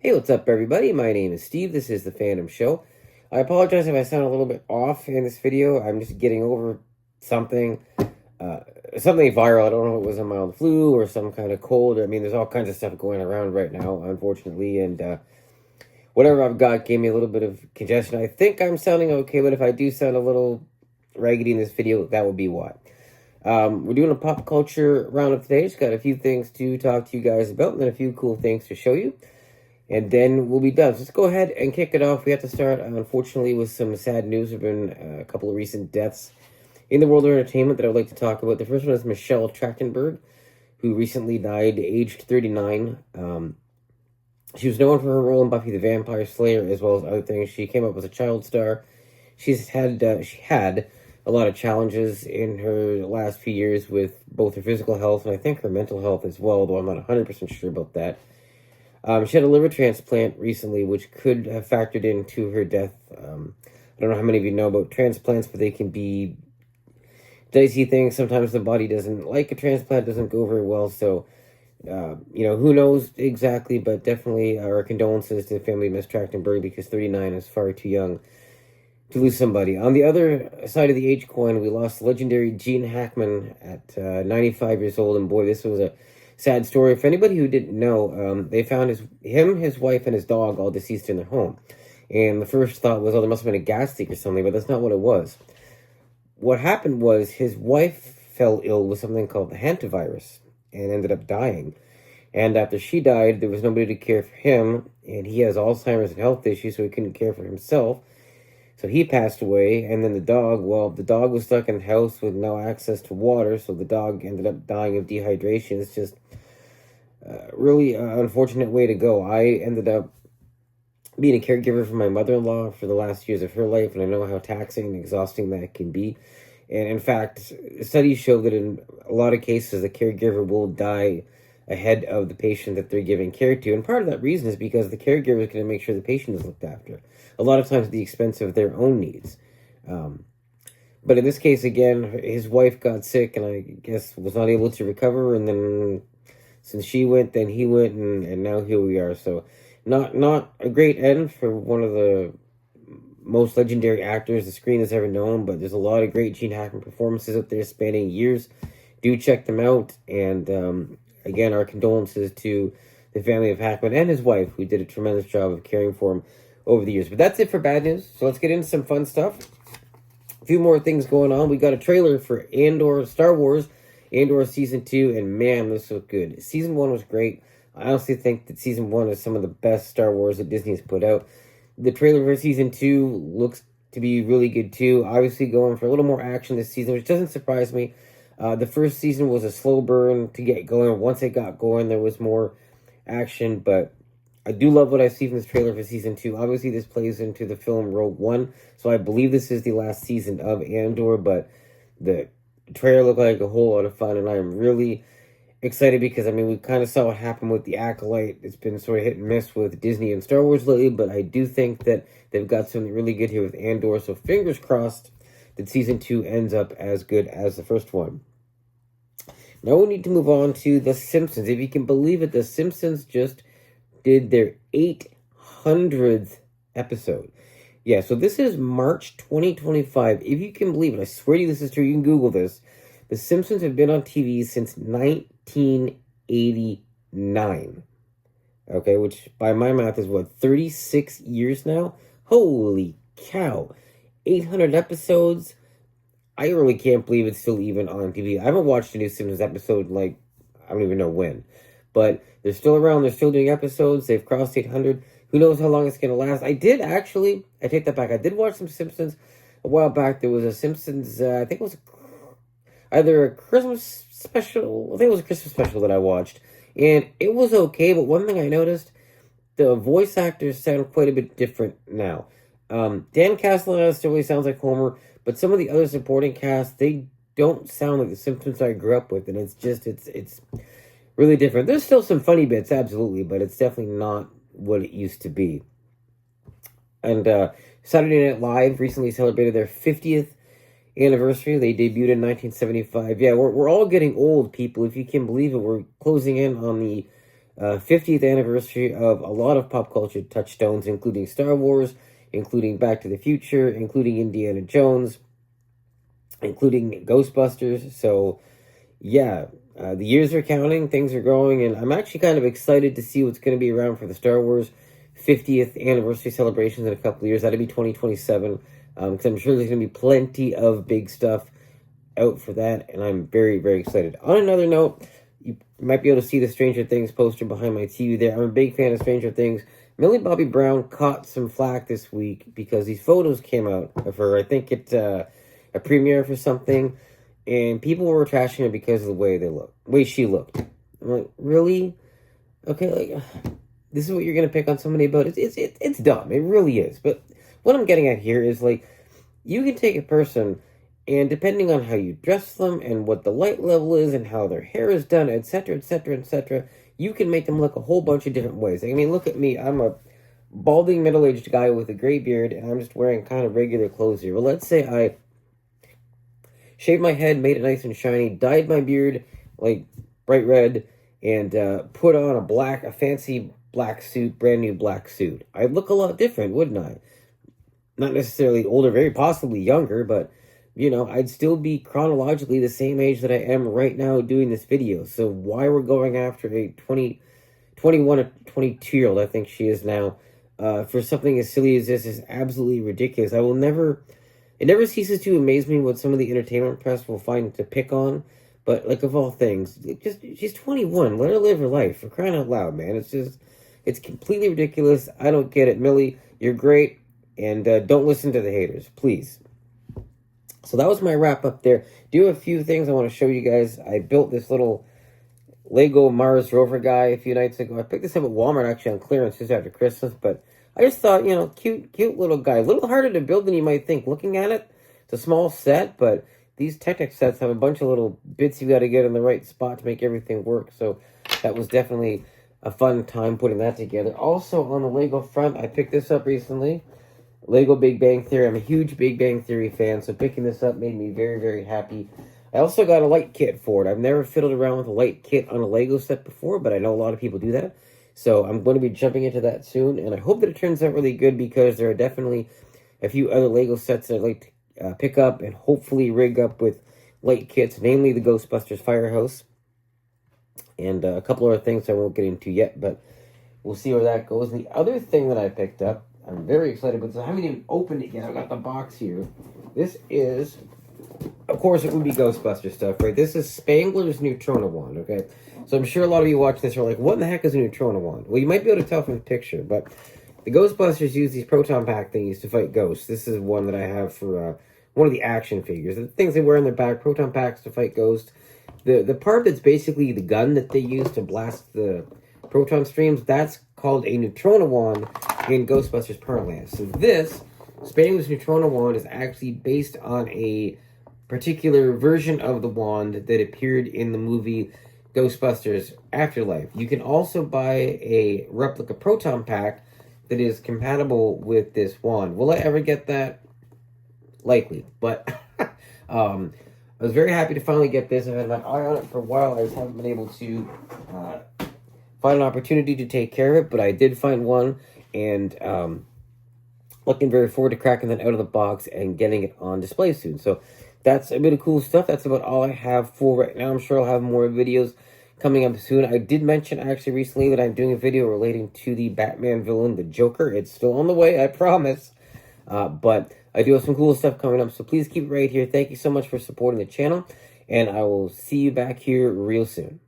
Hey, what's up, everybody? My name is Steve. This is The Phantom Show. I apologize if I sound a little bit off in this video. I'm just getting over something, uh, something viral. I don't know if it was a mild flu or some kind of cold. I mean, there's all kinds of stuff going around right now, unfortunately, and whatever I've got gave me a little bit of congestion. I think I'm sounding okay, but if I do sound a little raggedy in this video, that would be why. We're doing a pop culture roundup today. Just got a few things to talk to you guys about, and then a few cool things to show you. And then we'll be done. So let's go ahead and kick it off. We have to start, unfortunately, with some sad news. There have been a couple of recent deaths in the world of entertainment that I would like to talk about. The first one is Michelle Trachtenberg, who recently died, aged 39. She was known for her role in Buffy the Vampire Slayer, as well as other things. She came up as a child star. She had a lot of challenges in her last few years with both her physical health and I think her mental health as well, though I'm not 100% sure about that. She had a liver transplant recently, which could have factored into her death. I don't know how many of you know about transplants, but they can be dicey things. Sometimes the body doesn't like a transplant, doesn't go very well. So, who knows exactly, but definitely our condolences to the family of Miss Trachtenberg because 39 is far too young to lose somebody. On the other side of the age coin, we lost legendary Gene Hackman at 95 years old, and boy, this was a sad story. For anybody who didn't know, they found his wife, and his dog all deceased in their home. And the first thought was, oh, there must have been a gas leak or something, but that's not what it was. What happened was his wife fell ill with something called the hantavirus and ended up dying. And after she died, there was nobody to care for him, and he has Alzheimer's and health issues, so he couldn't care for himself. So he passed away, and then the dog was stuck in the house with no access to water, so the dog ended up dying of dehydration. It's just really unfortunate way to go. I ended up being a caregiver for my mother-in-law for the last years of her life, and I know how taxing and exhausting that can be. And in fact, studies show that in a lot of cases, the caregiver will die ahead of the patient that they're giving care to. And part of that reason is because the caregiver is going to make sure the patient is looked after. A lot of times at the expense of their own needs. But in this case, again, his wife got sick and I guess was not able to recover. And then since she went, then he went, and now here we are. So not a great end for one of the most legendary actors the screen has ever known, but there's a lot of great Gene Hackman performances out there spanning years. Do check them out. And again, our condolences to the family of Hackman and his wife, who did a tremendous job of caring for him over the years. But that's it for bad news. So let's get into some fun stuff. A few more things going on. We got a trailer for Andor, Star Wars, Andor Season 2, and man, this looked good. Season 1 was great. I honestly think that Season 1 is some of the best Star Wars that Disney's put out. The trailer for Season 2 looks to be really good too. Obviously going for a little more action this season, which doesn't surprise me. The first season was a slow burn to get going. Once it got going, there was more action, but I do love what I see from this trailer for Season 2. Obviously, this plays into the film Rogue One, so I believe this is the last season of Andor, but the trailer looked like a whole lot of fun, and I am really excited because, I mean, we kind of saw what happened with The Acolyte. It's been sort of hit and miss with Disney and Star Wars lately, but I do think that they've got something really good here with Andor, so fingers crossed that Season 2 ends up as good as the first one. Now we need to move on to The Simpsons. If you can believe it, The Simpsons just did their 800th episode. Yeah, so this is March 2025. If you can believe it, I swear to you this is true. You can Google this. The Simpsons have been on TV since 1989. Okay, which by my math is what, 36 years now? Holy cow. 800 episodes. I really can't believe it's still even on TV. I haven't watched a new Simpsons episode like, I don't even know when. But they're still around. They're still doing episodes. They've crossed 800. Who knows how long it's going to last. I take that back. I did watch some Simpsons a while back. There was a Simpsons, I think it was either a Christmas special. I think it was a Christmas special that I watched. And it was okay. But one thing I noticed, the voice actors sound quite a bit different now. Dan Castellaneta still really sounds like Homer. But some of the other supporting cast, they don't sound like the Simpsons I grew up with. And it's really different. There's still some funny bits, absolutely, but it's definitely not what it used to be. And Saturday Night Live recently celebrated their 50th anniversary. They debuted in 1975. Yeah, we're all getting old, people. If you can believe it, we're closing in on the 50th anniversary of a lot of pop culture touchstones, including Star Wars, including Back to the Future, including Indiana Jones, including Ghostbusters. So, yeah, the years are counting, things are growing, and I'm actually kind of excited to see what's going to be around for the Star Wars 50th anniversary celebrations in a couple of years. That'll be 2027, because I'm sure there's going to be plenty of big stuff out for that, and I'm very, very excited. On another note, you might be able to see the Stranger Things poster behind my TV there. I'm a big fan of Stranger Things. Millie Bobby Brown caught some flack this week because these photos came out of her. I think it's a premiere for something, and people were trashing her because of the way she looked. I'm like, really? Okay, like, this is what you're gonna pick on somebody about? It's dumb. It really is. But what I'm getting at here is, like, you can take a person, and depending on how you dress them and what the light level is and how their hair is done, etc., etc., etc., you can make them look a whole bunch of different ways. I mean, look at me. I'm a balding middle-aged guy with a gray beard, and I'm just wearing kind of regular clothes here. Well, let's say I shaved my head, made it nice and shiny, dyed my beard like bright red, and put on a fancy black suit, brand new black suit. I'd look a lot different, wouldn't I? Not necessarily older, very possibly younger, but you know, I'd still be chronologically the same age that I am right now doing this video. So why we're going after a 21 or 22-year-old, I think she is now, for something as silly as this is absolutely ridiculous. It never ceases to amaze me what some of the entertainment press will find to pick on. But, like, of all things, she's 21. Let her live her life, for crying out loud, man. It's completely ridiculous. I don't get it. Millie, you're great, and don't listen to the haters, please. So that was my wrap up there. Do a few things I want to show you guys. I built this little Lego Mars rover guy a few nights ago. I picked this up at Walmart actually on clearance just after Christmas, but I just thought, you know, cute little guy. A little harder to build than you might think. Looking at it, it's a small set, but these Technic sets have a bunch of little bits you got to get in the right spot to make everything work. So that was definitely a fun time putting that together. Also on the Lego front, I picked this up recently. Lego Big Bang Theory. I'm a huge Big Bang Theory fan, so picking this up made me very, very happy. I also got a light kit for it. I've never fiddled around with a light kit on a Lego set before, but I know a lot of people do that. So I'm going to be jumping into that soon, and I hope that it turns out really good because there are definitely a few other Lego sets that I'd like to pick up and hopefully rig up with light kits, namely the Ghostbusters Firehouse, and a couple other things I won't get into yet, but we'll see where that goes. And the other thing that I picked up, I'm very excited about this. I haven't even opened it yet. I've got the box here. This is, of course, it would be Ghostbuster stuff, right? This is Spangler's Neutrona Wand, okay? So I'm sure a lot of you watch this are like, what in the heck is a Neutrona Wand? Well, you might be able to tell from the picture, but the Ghostbusters use these proton pack thingies to fight ghosts. This is one that I have for one of the action figures. The things they wear on their back, proton packs to fight ghosts. The part that's basically the gun that they use to blast the proton streams, that's called a Neutrona Wand in Ghostbusters parlance. So this, Spangler's Neutrona Wand, is actually based on a particular version of the wand that appeared in the movie Ghostbusters Afterlife. You can also buy a replica proton pack that is compatible with this wand. Will I ever get that? Likely. But I was very happy to finally get this. I've had my eye on it for a while. I just haven't been able to find an opportunity to take care of it, but I did find one, and looking very forward to cracking that out of the box and getting it on display soon. So that's a bit of cool stuff. That's about all I have for right now. I'm sure I'll have more videos coming up soon. I did mention actually recently that I'm doing a video relating to the Batman villain, the Joker. It's still on the way, I promise. But I do have some cool stuff coming up, so please keep it right here. Thank you so much for supporting the channel, and I will see you back here real soon.